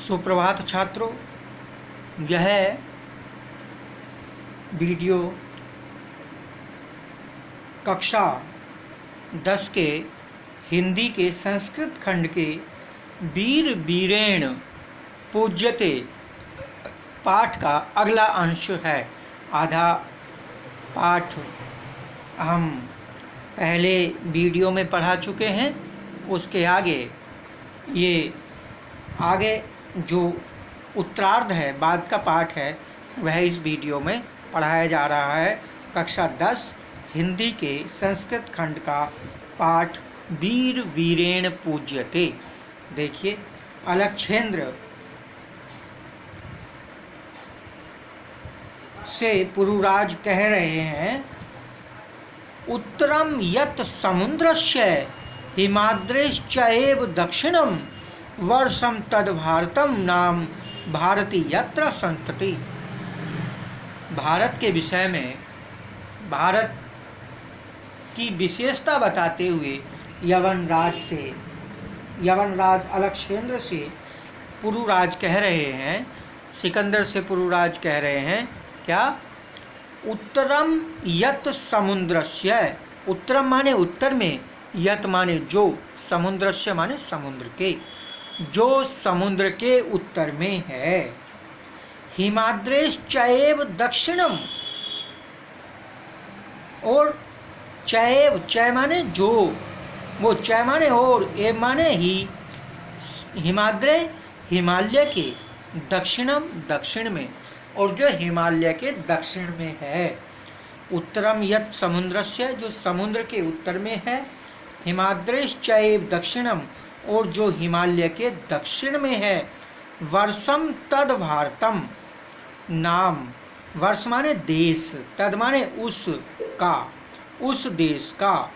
सुप्रभात छात्रों, यह वीडियो कक्षा 10 के हिंदी के संस्कृत खंड के वीर वीरेण पूज्यते पाठ का अगला अंश है। आधा पाठ हम पहले वीडियो में पढ़ा चुके हैं। उसके आगे जो उत्तरार्ध है, बाद का पाठ है, वह इस वीडियो में पढ़ाया जा रहा है। कक्षा 10 हिंदी के संस्कृत खंड का पाठ वीर वीरेण पूज्यते। देखिए, अलक्षेंद्र से पुरुराज कह रहे हैं, उत्तरम यत् समुद्रस्य हिमाद्रेश्च एव दक्षिणम वर्षम तद भारतम नाम भारती यत्र संतति। भारत के विषय में, भारत की विशेषता बताते हुए यवनराज अलक्षेंद्र से पुरुराज कह रहे हैं, सिकंदर से पुरुराज कह रहे हैं क्या? उत्तरम यत् समुद्रस्य, उत्तरम माने उत्तर में, यत् माने जो, समुद्रस्य माने समुद्र के, जो समुद्र के उत्तर में है। हिमाद्रेश्च एव दक्षिणम, और चैव, चय माने जो, वो चय माने और, एव माने ही, हिमाद्रे हिमालय के, दक्षिणम दक्षिण में, और जो हिमालय के दक्षिण में है। उत्तरम यत् समुद्रस्य, जो समुद्र के उत्तर में है। हिमाद्रेश्च एव दक्षिणम, और जो हिमालय के दक्षिण में है। वर्षम तद भारतम नाम, वर्ष माने देश, तद माने उस का, उस देश का,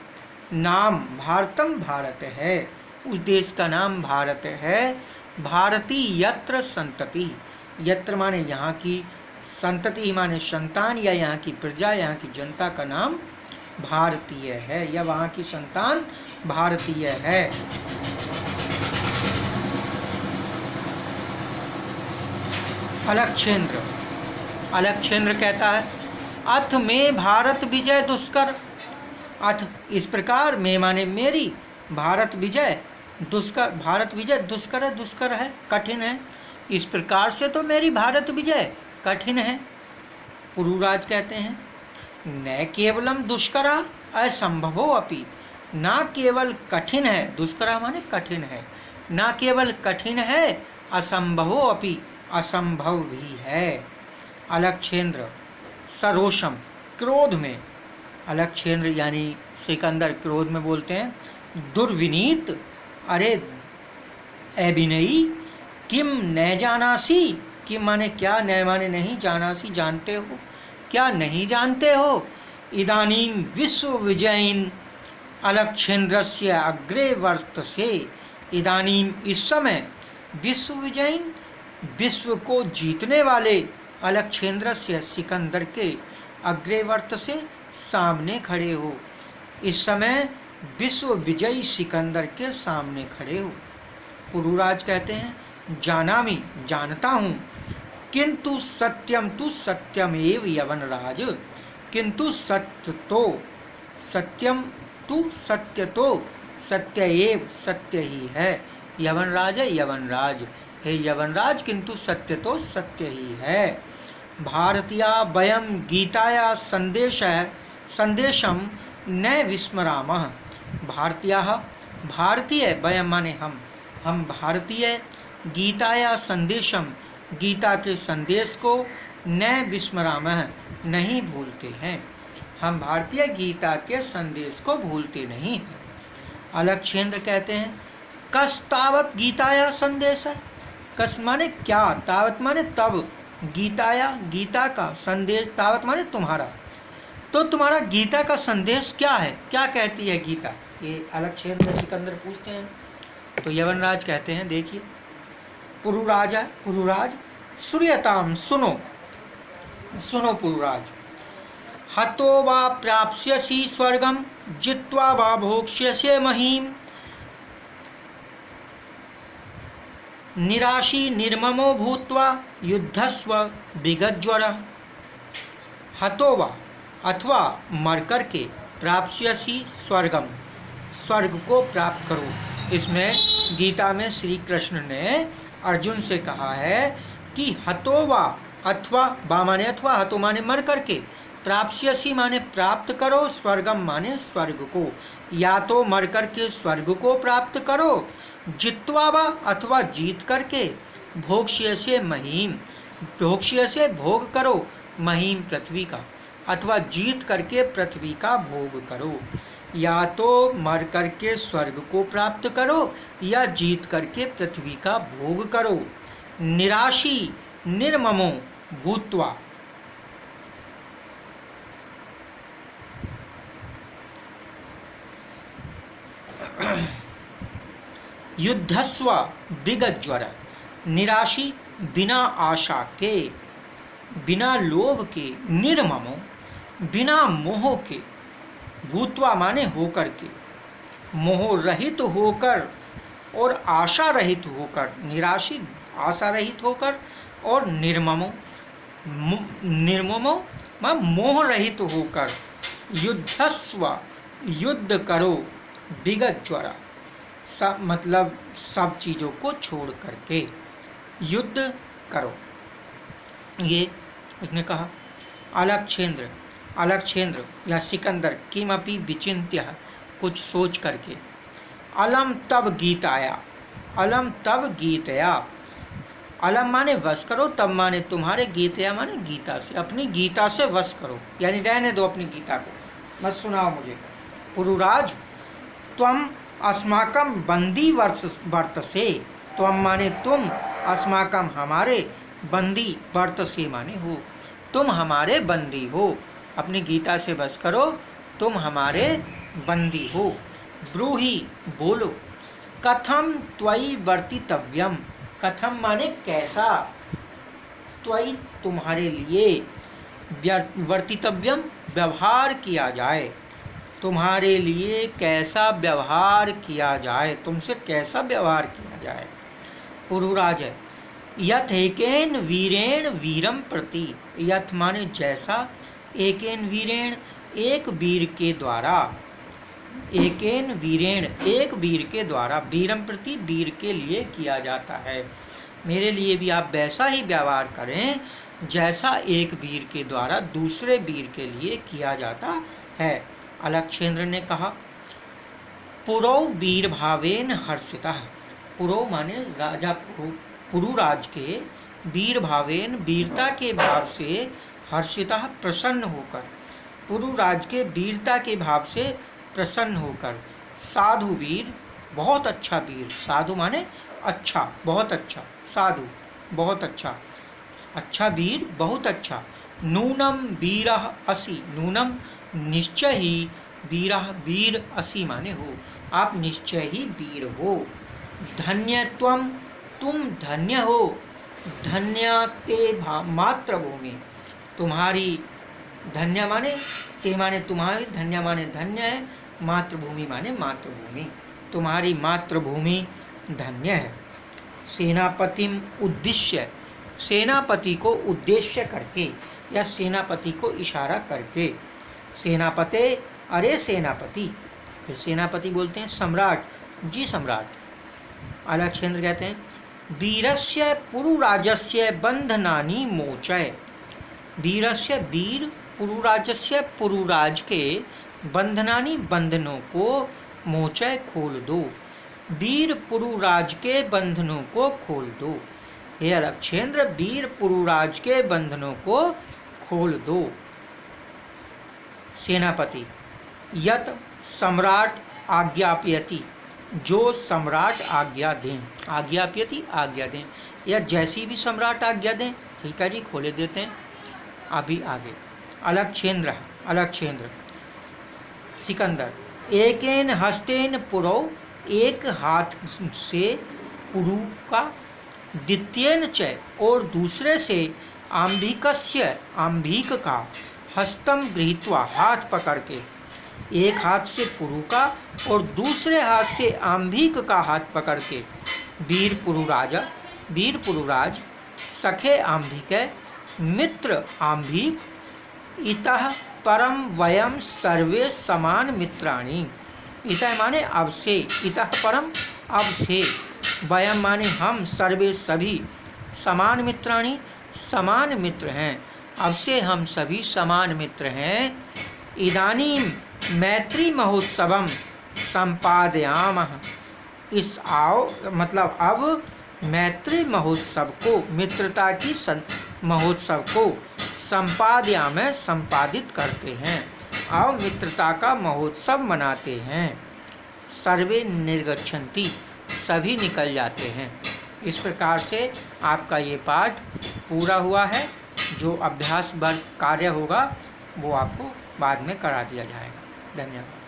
नाम भारतम भारत है, उस देश का नाम भारत है। भारती यत्र संतति, यत्र माने यहाँ की, संतति माने संतान या यहाँ की प्रजा, यहाँ की जनता का नाम भारतीय है, या वहाँ की संतान भारतीय है। अलक्षेंद्र कहता है, अथ में भारत विजय दुष्कर, अथ इस प्रकार, में माने मेरी, भारत विजय दुष्कर, भारत विजय दुष्कर है, दुष्कर है, कठिन है। इस प्रकार से तो मेरी भारत विजय कठिन है। पुरुराज कहते हैं, न केवलम दुष्करा असंभवो अपि, ना केवल कठिन है, दुष्करा माने कठिन है, ना केवल कठिन है, असंभवो अपि, असंभव भी है। अलक्षेंद्र सरोषम, क्रोध में, अलक्षेंद्र यानी सिकंदर क्रोध में बोलते हैं, दुर्विनीत, अरे अभिनयी, किम न जानासी, किम माने क्या, न माने नहीं, जानासी जानते हो, क्या नहीं जानते हो। इदानीं विश्व विजयीन अलक्षेंद्रस्य अग्रे वर्तसे, इदानीं इस समय, विश्व विजयीन विश्व को जीतने वाले, अलक्षेंद्र से सिकंदर के, अग्रे वर्तसे सामने खड़े हो, इस समय विश्व विजयी सिकंदर के सामने खड़े हो। पुरुराज कहते हैं, जानामि जानता हूँ, किंतु सत्यम तु सत्यमेव यवनराज, किंतु सत्य तो, सत्यम तु सत्य तो, सत्य एव सत्य ही है। यवनराज है, यवनराज, हे यवनराज, किंतु सत्य तो सत्य ही है। भारतीया वयम गीताया संदेशम न विस्मरामः, भारतीयाः, भारतीय, वयम माने हम भारतीय, गीताया संदेशम, गीता के संदेश को, न विस्मरामः नहीं भूलते हैं, हम भारतीय गीता के संदेश को भूलते नहीं हैं। अलक्षेंद्र कहते हैं, कस तावत गीताया संदेश है, कस माने क्या, तावत माने तब, गीताया गीता का, संदेश तावत माने तुम्हारा, तो तुम्हारा गीता का संदेश क्या है, क्या कहती है गीता, ये अलक्षेंद्र सिकंदर पूछते हैं। तो यवनराज कहते हैं, देखिए, पुरुराज है, पुरुराज, सूर्यताम, सुनो, सुनो पुरुराज, हतो वा प्राप्स्यसि स्वर्गम जित्वा वा भोक्ष्यसे महीम, निराशी निर्ममो भूत्वा युद्धस्व विगज्वरः हतो वा अथवा मर करके प्राप्स्यसि स्वर्गम, स्वर्ग को प्राप्त करो। इसमें गीता में श्री कृष्ण ने अर्जुन से कहा है कि हतो वा अथवा, बा माने अथवा, हतो माने मर करके, प्राप्स्यसि माने प्राप्त करो, स्वर्गम माने स्वर्ग को, या तो मर करके स्वर्ग को प्राप्त करो, जित्वा वा अथवा जीत करके, भोक्ष्यसे महीम, भोक्ष्यसे भोग करो, महीम पृथ्वी का, अथवा जीत करके पृथ्वी का भोग करो। या तो मर करके स्वर्ग को प्राप्त करो या जीत करके पृथ्वी का भोग करो। निराशी निर्ममो भूत्वा, युद्धस्व विगज्वर, निराशी बिना आशा के, बिना लोभ के, निर्ममो बिना मोह के, भूत्वा माने होकर के, मोह रहित होकर और आशा रहित होकर, निराशी आशा रहित होकर, और निर्ममो, निर्ममो मोह रहित होकर, युद्धस्व युद्ध करो, विगज्वर सब मतलब सब चीज़ों को छोड़ करके युद्ध करो। ये उसने कहा। अलक्षेंद्र, अलक्षेंद्र या सिकंदर किमपि विचिन्त्य, कुछ सोच करके, अलम तब गीताया, अलम तब गीतया, अलम माने वश करो, तब माने तुम्हारे, गीतया माने गीता से, अपनी गीता से वश करो, यानी रहने दो अपनी गीता को, मत सुनाओ मुझे। पुरुराज त्वम अस्माकम बंदी वर्तसे, त्वम माने तुम, अस्माकम हमारे, बंदी वर्तसे माने हो, तुम हमारे बंदी हो, अपनी गीता से बस करो, तुम हमारे बंदी हो। ब्रूहि बोलो, कथम त्वयि वर्तितव्यम, कथम माने कैसा, त्वयि तुम्हारे लिए, वर्तितव्यम व्यवहार किया जाए, तुम्हारे लिए कैसा व्यवहार किया जाए, तुमसे कैसा व्यवहार किया जाए। पुरुराज है, यथ एकेन वीरेण वीरम प्रति, यथ माने जैसा, एकेन वीरेण एक वीर के द्वारा, एकेन वीरेण एक वीर के द्वारा, वीरम प्रति वीर के लिए किया जाता है, मेरे लिए भी आप वैसा ही व्यवहार करें जैसा एक वीर के द्वारा दूसरे वीर के लिए किया जाता है। अलक्षेंद्र ने कहा, पुरौ वीर भावेन हर्षितः, पुरौ माने राजा, पुरुराज के, वीर भावेन वीरता के भाव से, हर्षितः प्रसन्न होकर, पुरुराज के वीरता के भाव से प्रसन्न होकर, साधु वीर बहुत अच्छा वीर, साधु माने अच्छा, बहुत अच्छा, साधु बहुत अच्छा, अच्छा वीर बहुत अच्छा। नूनम वीरः असि, नूनम निश्चय ही, वीरः वीर असि माने हो, आप निश्चय ही वीर हो। धन्यत्वम तुम धन्य हो, धन्य ते मातृभूमि, तुम्हारी, धन्य माने ते माने तुम्हारी, धन्य माने धन्य है, मातृभूमि माने मातृभूमि, तुम्हारी मातृभूमि धन्य है। सेनापतिम उद्देश्य, सेनापति को उद्देश्य करके या सेनापति को इशारा करके, सेनापते अरे सेनापति, फिर सेनापति बोलते हैं सम्राट, जी सम्राट। अलक्षेंद्र कहते हैं, वीरस्य पुरुराजस्य बंधनानि मोचय, वीरस्य वीर, पुरुराजस्य पुरुराज के, बंधनानि बंधनों को, मोचय खोल दो, वीर पुरुराज के बंधनों को खोल दो। हे अलक्षेंद्र, वीर पुरुराज के बंधनों को खोल दो। सेनापति, यत सम्राट आज्ञापयति, जो सम्राट आज्ञा दें, आज्ञापयति आज्ञा दें, या जैसी भी सम्राट आज्ञा दें, ठीक है जी, खोले देते हैं। अभी आगे अलक्षेंद्र, अलक्षेंद्र सिकंदर, एकेन हस्तेन पुरौ, एक हाथ से पुरु का, द्वितीयन च और दूसरे से, आंभिकस्य आंभिक का, हस्तम गृहीत्वा हाथ पकड़ के, एक हाथ से पुरु का और दूसरे हाथ से आंभिक का हाथ पकड़ के, वीर पुरुराजा वीर पुरुराज सखे आंभिके मित्र आंभिक इतः परम वयम सर्वे समान मित्राणि। इतः माने अब से, इतः परम अब से, वयम माने हम, सर्वे सभी, समान मित्राणि समान मित्र हैं, अब से हम सभी समान मित्र हैं। इदानीं मैत्री महोत्सवम संपादयामः। इस आओ मतलब अब मैत्री महोत्सव को, मित्रता की महोत्सव को संपादयामः संपादित करते हैं। आओ मित्रता का महोत्सव मनाते हैं। सर्वे निर्गच्छन्ति, सभी निकल जाते हैं। इस प्रकार से आपका ये पाठ पूरा हुआ है। जो अभ्यास वर्ग कार्य होगा वो आपको बाद में करा दिया जाएगा। धन्यवाद।